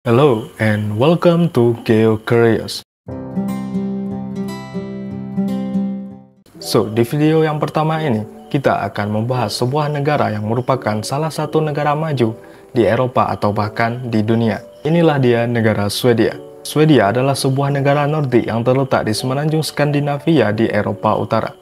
Hello and welcome to GeoCurious. Di video yang pertama ini, kita akan membahas sebuah negara yang merupakan salah satu negara maju di Eropa atau bahkan di dunia. Inilah dia negara Swedia. Swedia adalah sebuah negara Nordik yang terletak di semenanjung Skandinavia di Eropa Utara.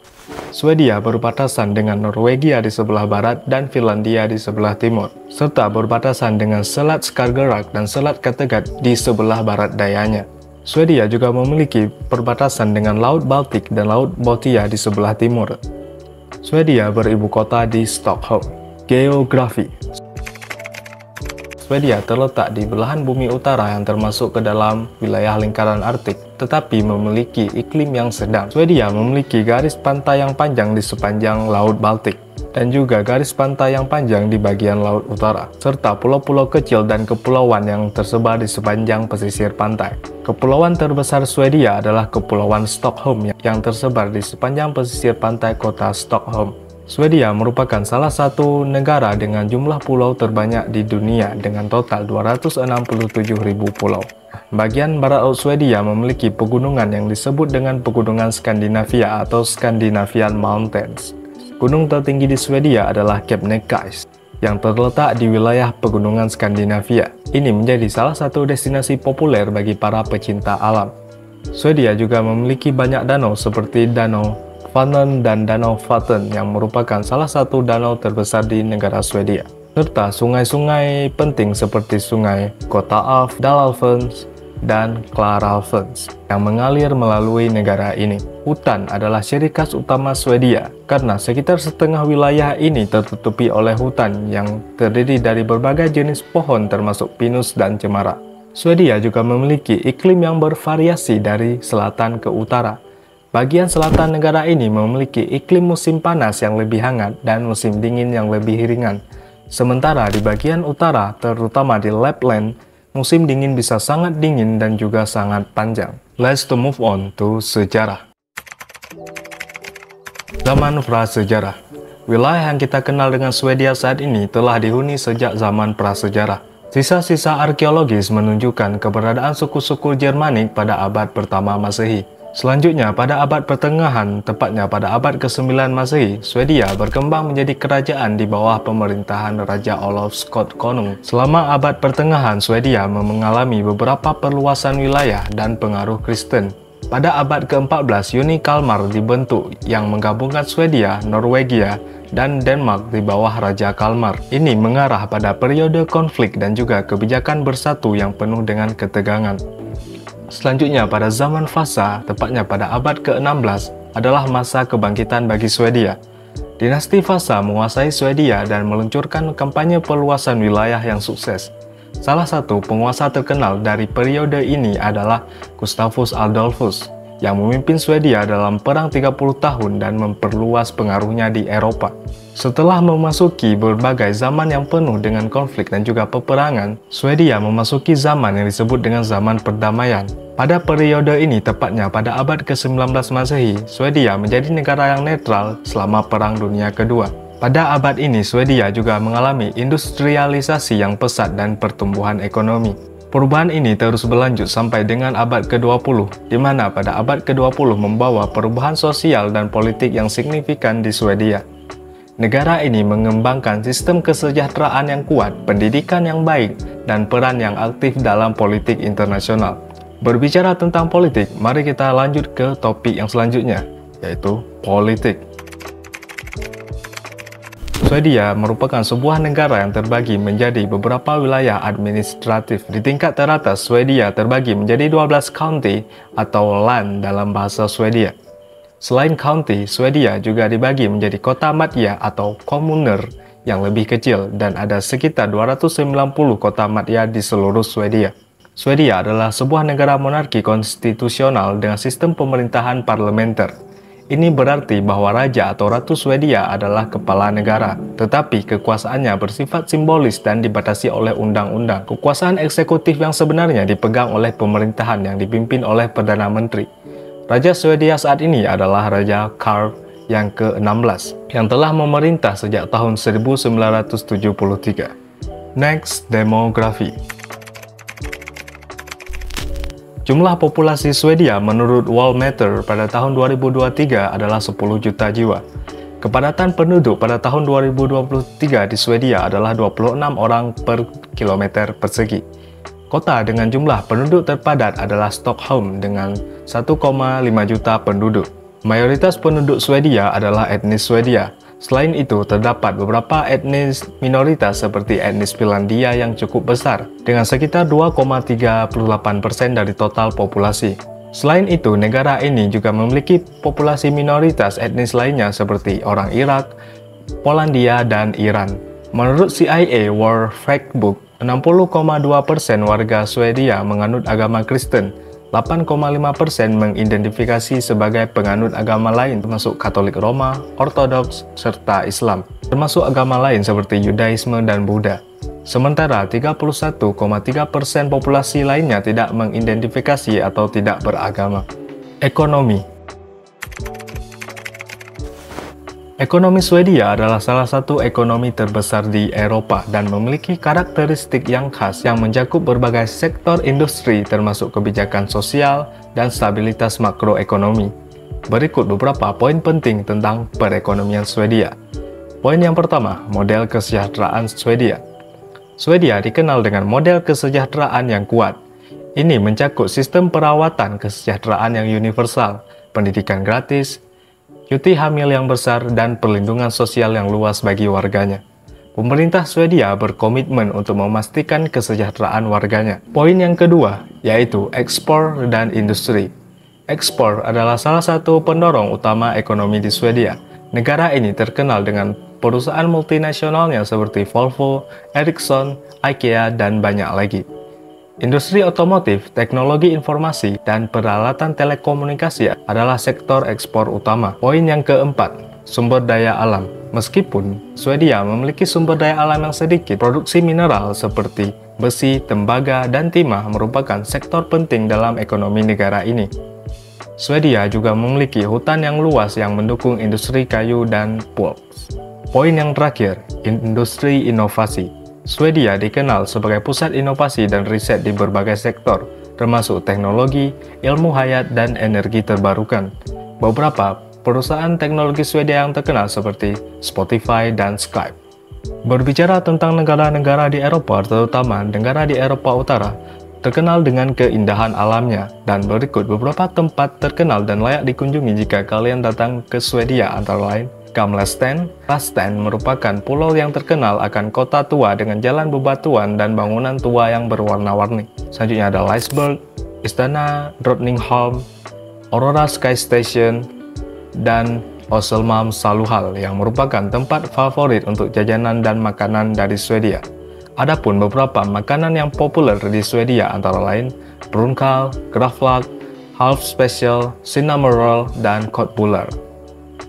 Swedia berbatasan dengan Norwegia di sebelah barat dan Finlandia di sebelah timur, serta berbatasan dengan Selat Skagerrak dan Selat Kattegat di sebelah barat dayanya. Swedia juga memiliki perbatasan dengan Laut Baltik dan Laut Bothnia di sebelah timur. Swedia beribu kota di Stockholm. Geografi. Swedia terletak di belahan bumi utara yang termasuk ke dalam wilayah lingkaran Arktik, tetapi memiliki iklim yang sedang. Swedia memiliki garis pantai yang panjang di sepanjang Laut Baltik, dan juga garis pantai yang panjang di bagian Laut Utara, serta pulau-pulau kecil dan kepulauan yang tersebar di sepanjang pesisir pantai. Kepulauan terbesar Swedia adalah Kepulauan Stockholm yang tersebar di sepanjang pesisir pantai kota Stockholm. Swedia merupakan salah satu negara dengan jumlah pulau terbanyak di dunia dengan total 267.000 pulau. Bagian barat laut Swedia memiliki pegunungan yang disebut dengan Pegunungan Skandinavia atau Scandinavian Mountains. Gunung tertinggi di Swedia adalah Kebnekaise yang terletak di wilayah Pegunungan Skandinavia. Ini menjadi salah satu destinasi populer bagi para pecinta alam. Swedia juga memiliki banyak danau seperti Danau Vänern dan Danau Vättern yang merupakan salah satu danau terbesar di negara Swedia, serta sungai-sungai penting seperti sungai Göta älv, Dalälven, dan Klarälven yang mengalir melalui negara ini. Hutan adalah ciri khas utama Swedia, karena sekitar setengah wilayah ini tertutupi oleh hutan yang terdiri dari berbagai jenis pohon termasuk pinus dan cemara. Swedia juga memiliki iklim yang bervariasi dari selatan ke utara. Bagian selatan negara ini memiliki iklim musim panas yang lebih hangat dan musim dingin yang lebih ringan. Sementara di bagian utara, terutama di Lapland, musim dingin bisa sangat dingin dan juga sangat panjang. Let's move on to sejarah. Zaman prasejarah. Wilayah yang kita kenal dengan Swedia saat ini telah dihuni sejak zaman prasejarah. Sisa-sisa arkeologis menunjukkan keberadaan suku-suku Germanik pada abad pertama Masehi. Selanjutnya, pada abad pertengahan, tepatnya pada abad ke-9 Masehi, Swedia berkembang menjadi kerajaan di bawah pemerintahan Raja Olof Scott Konung. Selama abad pertengahan, Swedia mengalami beberapa perluasan wilayah dan pengaruh Kristen. Pada abad ke-14, Uni Kalmar dibentuk yang menggabungkan Swedia, Norwegia, dan Denmark di bawah Raja Kalmar. Ini mengarah pada periode konflik dan juga kebijakan bersatu yang penuh dengan ketegangan. Selanjutnya, pada zaman Vasa, tepatnya pada abad ke-16, adalah masa kebangkitan bagi Swedia. Dinasti Vasa menguasai Swedia dan meluncurkan kampanye perluasan wilayah yang sukses. Salah satu penguasa terkenal dari periode ini adalah Gustavus Adolphus, yang memimpin Swedia dalam perang 30 tahun dan memperluas pengaruhnya di Eropa. Setelah memasuki berbagai zaman yang penuh dengan konflik dan juga peperangan, Swedia memasuki zaman yang disebut dengan zaman perdamaian. Pada periode ini, tepatnya pada abad ke-19 Masehi, Swedia menjadi negara yang netral selama Perang Dunia Kedua. Pada abad ini, Swedia juga mengalami industrialisasi yang pesat dan pertumbuhan ekonomi. Perubahan ini terus berlanjut sampai dengan abad ke-20, di mana pada abad ke-20 membawa perubahan sosial dan politik yang signifikan di Swedia. Negara ini mengembangkan sistem kesejahteraan yang kuat, pendidikan yang baik, dan peran yang aktif dalam politik internasional. Berbicara tentang politik, mari kita lanjut ke topik yang selanjutnya, yaitu politik. Swedia merupakan sebuah negara yang terbagi menjadi beberapa wilayah administratif. Di tingkat teratas, Swedia terbagi menjadi 12 county atau land dalam bahasa Swedia. Selain county, Swedia juga dibagi menjadi kota madya atau kommuner yang lebih kecil, dan ada sekitar 290 kota madya di seluruh Swedia. Swedia adalah sebuah negara monarki konstitusional dengan sistem pemerintahan parlementer. Ini berarti bahwa Raja atau Ratu Swedia adalah kepala negara, tetapi kekuasaannya bersifat simbolis dan dibatasi oleh undang-undang. Kekuasaan eksekutif yang sebenarnya dipegang oleh pemerintahan yang dipimpin oleh Perdana Menteri. Raja Swedia saat ini adalah Raja Carl yang ke-16, yang telah memerintah sejak tahun 1973. Next, demografi. Jumlah populasi Swedia menurut Worldmeter pada tahun 2023 adalah 10 juta jiwa. Kepadatan penduduk pada tahun 2023 di Swedia adalah 26 orang per kilometer persegi. Kota dengan jumlah penduduk terpadat adalah Stockholm dengan 1,5 juta penduduk. Mayoritas penduduk Swedia adalah etnis Swedia. Selain itu, terdapat beberapa etnis minoritas seperti etnis Finlandia yang cukup besar, dengan sekitar 2,38% dari total populasi. Selain itu, negara ini juga memiliki populasi minoritas etnis lainnya seperti orang Irak, Polandia, dan Iran. Menurut CIA World Factbook, 60,2% warga Swedia menganut agama Kristen, 8,5% mengidentifikasi sebagai penganut agama lain termasuk Katolik Roma, Ortodoks, serta Islam, termasuk agama lain seperti Yudaisme dan Buddha. Sementara 31,3% populasi lainnya tidak mengidentifikasi atau tidak beragama. Ekonomi Swedia adalah salah satu ekonomi terbesar di Eropa dan memiliki karakteristik yang khas yang mencakup berbagai sektor industri termasuk kebijakan sosial dan stabilitas makroekonomi. Berikut beberapa poin penting tentang perekonomian Swedia. Poin yang pertama, model kesejahteraan Swedia. Swedia dikenal dengan model kesejahteraan yang kuat. Ini mencakup sistem perawatan kesejahteraan yang universal, pendidikan gratis, cuti hamil yang besar, dan perlindungan sosial yang luas bagi warganya. Pemerintah Swedia berkomitmen untuk memastikan kesejahteraan warganya. Poin yang kedua, yaitu ekspor dan industri. Ekspor adalah salah satu pendorong utama ekonomi di Swedia. Negara ini terkenal dengan perusahaan multinasionalnya seperti Volvo, Ericsson, IKEA, dan banyak lagi. Industri otomotif, teknologi informasi, dan peralatan telekomunikasi adalah sektor ekspor utama. Poin yang keempat, sumber daya alam. Meskipun Swedia memiliki sumber daya alam yang sedikit, produksi mineral seperti besi, tembaga, dan timah merupakan sektor penting dalam ekonomi negara ini. Swedia juga memiliki hutan yang luas yang mendukung industri kayu dan pulp. Poin yang terakhir, industri inovasi. Swedia dikenal sebagai pusat inovasi dan riset di berbagai sektor, termasuk teknologi, ilmu hayat, dan energi terbarukan. Beberapa perusahaan teknologi Swedia yang terkenal seperti Spotify dan Skype. Berbicara tentang negara-negara di Eropa, terutama negara di Eropa Utara, terkenal dengan keindahan alamnya, dan berikut beberapa tempat terkenal dan layak dikunjungi jika kalian datang ke Swedia, antara lain Gamlesten. Rasten merupakan pulau yang terkenal akan kota tua dengan jalan bebatuan dan bangunan tua yang berwarna-warni. Selanjutnya ada Liseberg, Istana Drottningholm, Aurora Sky Station, dan Öselmalm Saluhall yang merupakan tempat favorit untuk jajanan dan makanan dari Swedia. Adapun beberapa makanan yang populer di Swedia antara lain brunkál, graflag, half special, cinnamon roll, dan köttbullar.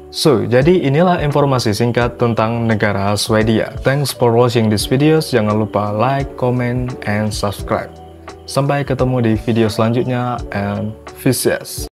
So, jadi inilah informasi singkat tentang negara Swedia. Thanks for watching this videos. Jangan lupa like, comment, and subscribe. Sampai ketemu di video selanjutnya, and peace.